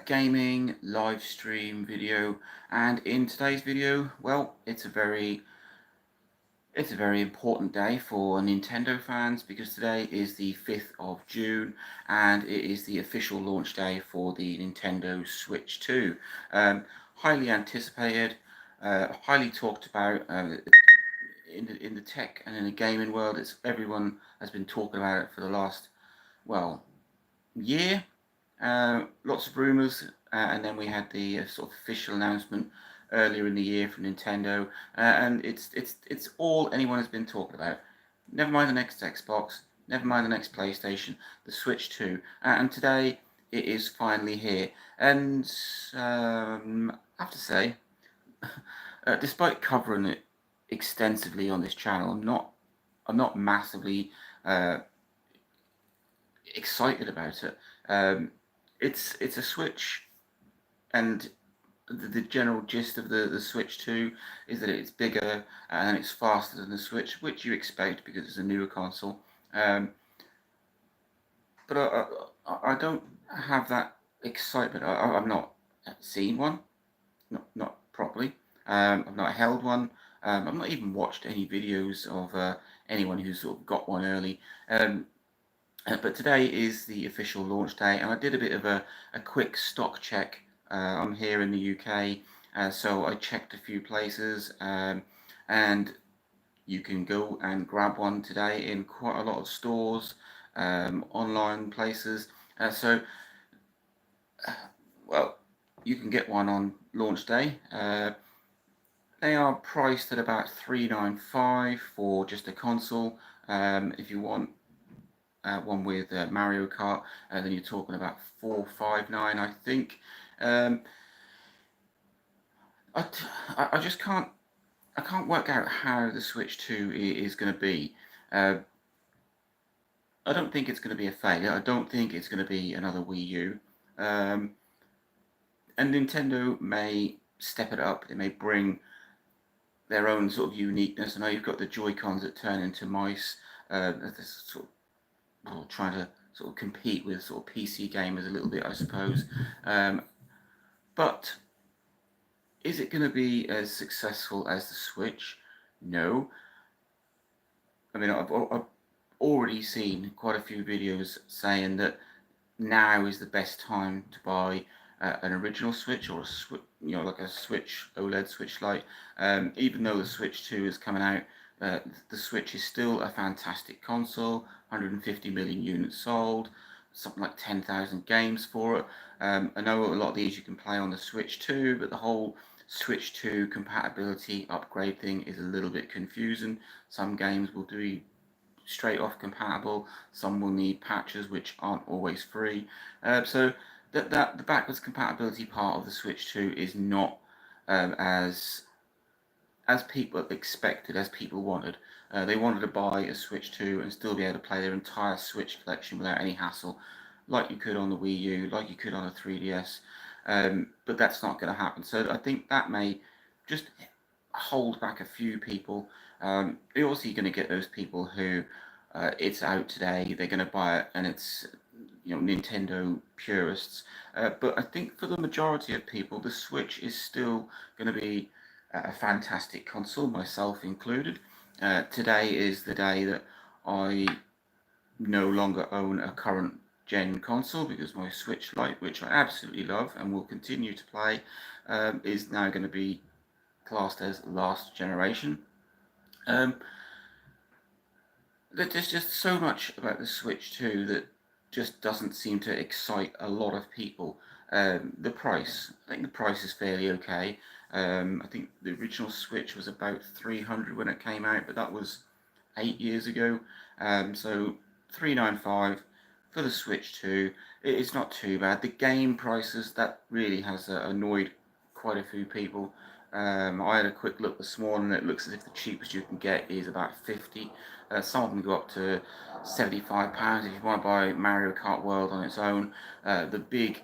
gaming live stream video. And in today's video, well, it's a very important day for Nintendo fans because today is the 5th of June and it is the official launch day for the Nintendo Switch 2. Highly anticipated, highly talked about in the tech and in the gaming world. Everyone has been talking about it for the last, well, year. Lots of rumours, and then we had the sort of official announcement earlier in the year from Nintendo, and it's all anyone has been talking about. Never mind the next Xbox, never mind the next PlayStation, the Switch 2, and today it is finally here. And I have to say, despite covering it extensively on this channel, I'm not massively uh, excited about it. It's a Switch, and the general gist of the Switch 2 is that it's bigger and it's faster than the Switch, which you expect because it's a newer console. Um, but I don't have that excitement. I've not seen one, not properly. I've not held one. I've not even watched any videos of anyone who's sort of got one early. But today is the official launch day, and I did a bit of a quick stock check. I'm here in the UK, so I checked a few places, and you can go and grab one today in quite a lot of stores, online places. Well, you can get one on launch day. They are priced at about $395 for just a console. If you want one with Mario Kart, then you're talking about $459, I think. Um, I just can't work out how the Switch 2 is going to be. Uh, I don't think it's going to be a failure. I don't think it's going to be another Wii U. And Nintendo may step it up. They may bring their own sort of uniqueness. I know you've got the Joy-Cons that turn into mice. This sort of trying to sort of compete with sort of PC gamers a little bit, I suppose. But is it going to be as successful as the Switch? No. I mean, I've already seen quite a few videos saying that now is the best time to buy an original Switch or like a Switch OLED Switch Lite. Even though the Switch 2 is coming out, the Switch is still a fantastic console. 150 million units sold, something like 10,000 games for it. I know a lot of these you can play on the Switch 2, but the whole Switch 2 compatibility upgrade thing is a little bit confusing. Some games will be straight off compatible, some will need patches which aren't always free. So that the backwards compatibility part of the Switch 2 is not as people expected, as people wanted. They wanted to buy a Switch 2 and still be able to play their entire Switch collection without any hassle, like you could on the Wii U, like you could on a 3DS. But that's not going to happen. So I think that may just hold back a few people. You're also going to get those people who it's out today, they're going to buy it, and it's Nintendo purists. But I think for the majority of people, the Switch is still going to be a fantastic console, myself included. Today is the day that I no longer own a current gen console because my Switch Lite, which I absolutely love and will continue to play, is now going to be classed as last generation. There's just so much about the Switch 2 that just doesn't seem to excite a lot of people. The price, I think the price is fairly okay. I think the original Switch was about 300 when it came out, but that was 8 years ago. So 395 for the Switch 2. It's not too bad. The game prices, that really has annoyed quite a few people. I had a quick look this morning. It looks as if the cheapest you can get is about 50. Some of them go up to £75 if you want to buy Mario Kart World on its own. The big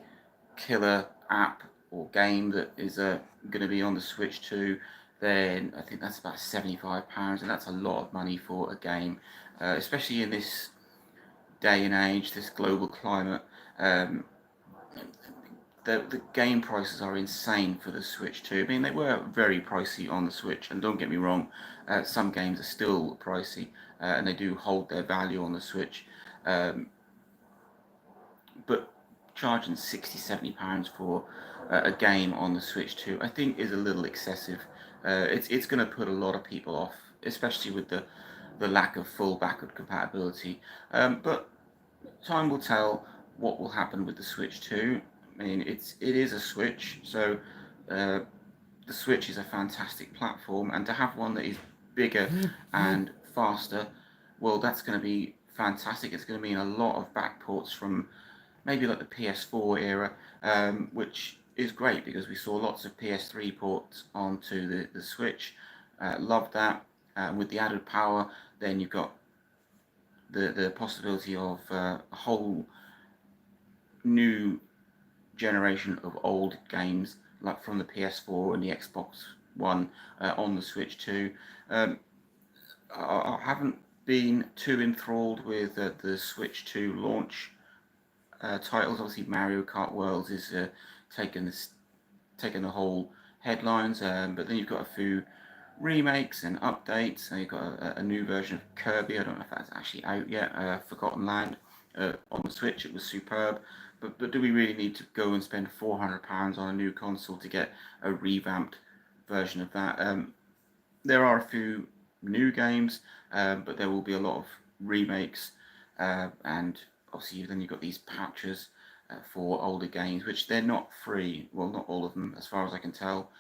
killer app or game that is going to be on the Switch 2, then I think that's about £75, and that's a lot of money for a game, especially in this day and age, this global climate. the game prices are insane for the Switch 2. I mean, they were very pricey on the Switch, and don't get me wrong, some games are still pricey, and they do hold their value on the Switch. Um, but charging 60, £70 for a game on the Switch 2, I think is a little excessive. It's going to put a lot of people off, especially with the lack of full backward compatibility. But time will tell what will happen with the Switch 2. I mean, it is a Switch, so uh, the Switch is a fantastic platform, and to have one that is bigger and faster, well, that's going to be fantastic. It's going to mean a lot of backports from maybe like the PS4 era, which is great because we saw lots of PS3 ports onto the Switch. Love that. With the added power, then you've got the possibility of a whole new generation of old games, like from the PS4 and the Xbox One on the Switch 2. I haven't been too enthralled with the Switch 2 launch titles. Obviously, Mario Kart Worlds is taking the whole headlines, but then you've got a few remakes and updates. And you've got a new version of Kirby. I don't know if that's actually out yet. Forgotten Land on the Switch. It was superb. But do we really need to go and spend £400 on a new console to get a revamped version of that? There are a few new games, but there will be a lot of remakes, and obviously then you've got these patches for older games, which they're not free. Well, not all of them, as far as I can tell.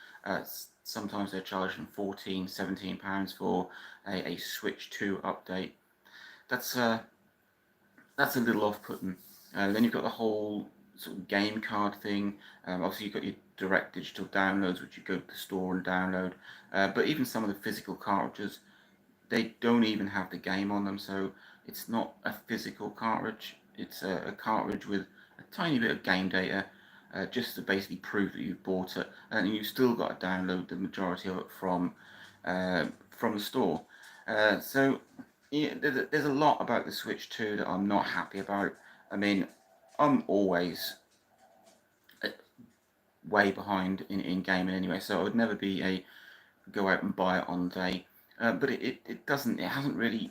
Sometimes they're charging £14, £17 for a Switch 2 update. That's a little off-putting. Then you've got the whole sort of game card thing. Obviously, you've got your direct digital downloads, which you go to the store and download. But even some of the physical cartridges, they don't even have the game on them, so it's not a physical cartridge. It's a cartridge with a tiny bit of game data, just to basically prove that you've bought it, and you've still got to download the majority of it from the store. So yeah, there's a lot about the Switch 2 that I'm not happy about. I mean, I'm always way behind in gaming anyway, so I would never be a go out and buy it on day. But it hasn't really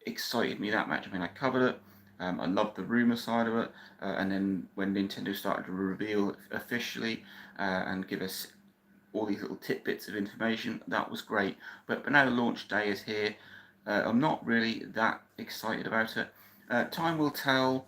excited me that much. I mean, I covered it. I loved the rumor side of it, and then when Nintendo started to reveal it officially and give us all these little tidbits of information, that was great. But now the launch day is here. I'm not really that excited about it. Time will tell,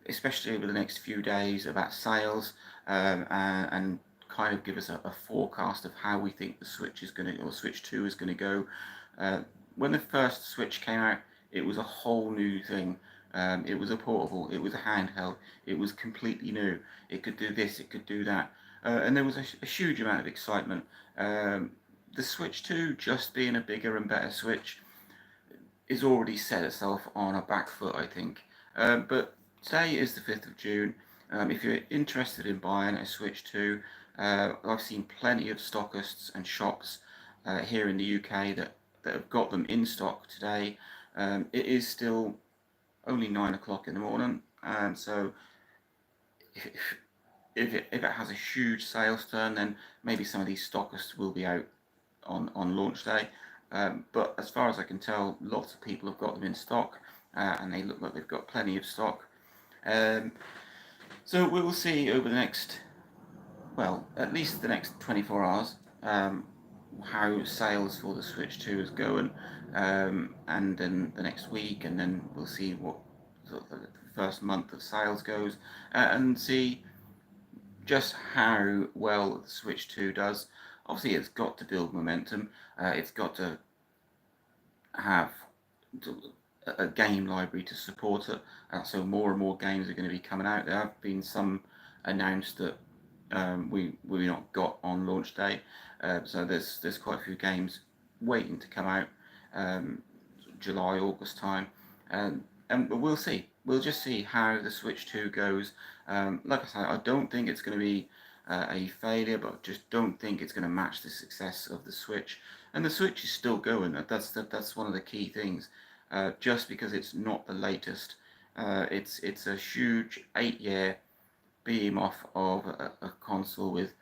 especially over the next few days, about sales, and kind of give us a forecast of how we think the Switch is going to, or Switch 2 is going to go. When the first Switch came out, it was a whole new thing. It was a portable, it was a handheld, it was completely new. It could do this, it could do that. And there was a huge amount of excitement. The Switch 2, just being a bigger and better Switch, is already set itself on a back foot, I think. But today is the 5th of June. If you're interested in buying a Switch 2, I've seen plenty of stockists and shops here in the UK that have got them in stock today. It is still only 9 o'clock in the morning, so if it has a huge sales turn, then maybe some of these stockists will be out on launch day. But as far as I can tell, lots of people have got them in stock, and they look like they've got plenty of stock. So we will see over the next, well, at least the next 24 hours, how sales for the Switch 2 is going, and then the next week, and then we'll see what sort of the first month of sales goes, and see just how well the Switch 2 does. Obviously, it's got to build momentum. It's got to have a game library to support it. So more and more games are going to be coming out. There have been some announced that we not got on launch day. So there's quite a few games waiting to come out, July, August time, and we'll see. We'll just see how the Switch 2 goes. Like I said, I don't think it's going to be a failure, but I just don't think it's going to match the success of the Switch. And the Switch is still going. That's one of the key things. Just because it's not the latest, it's a huge 8-year behemoth of a console with,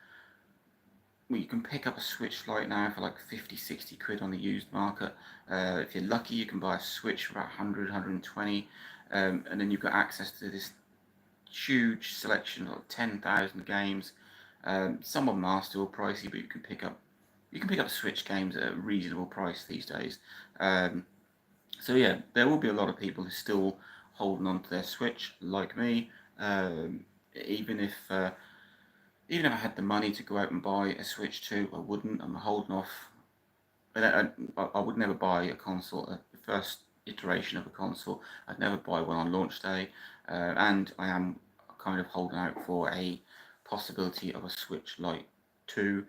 well, you can pick up a Switch Lite now for like 50, 60 quid on the used market. If you're lucky, you can buy a Switch for about 100, 120, and then you've got access to this huge selection of 10,000 games. Some of them are still pricey, but you can pick up Switch games at a reasonable price these days. So yeah, there will be a lot of people who are still holding on to their Switch, like me. Um, even if even if I had the money to go out and buy a Switch 2, I wouldn't. I'm holding off. I would never buy a console, the first iteration of a console. I'd never buy one on launch day, and I am kind of holding out for a possibility of a Switch Lite 2.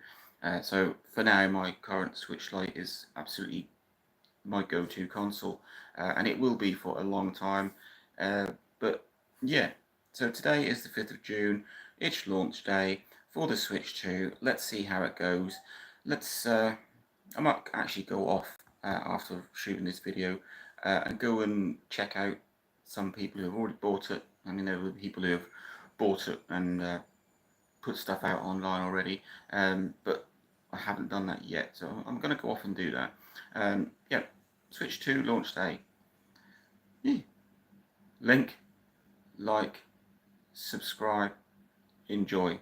So for now, my current Switch Lite is absolutely my go-to console, and it will be for a long time. But yeah, so today is the 5th of June. It's launch day for the Switch 2. Let's see how it goes. Let's. I might actually go off after shooting this video and go and check out some people who have already bought it. I mean, there were people who have bought it and put stuff out online already, but I haven't done that yet, so I'm going to go off and do that. Yeah, Switch 2 launch day. Yeah. Link, like, subscribe, enjoy.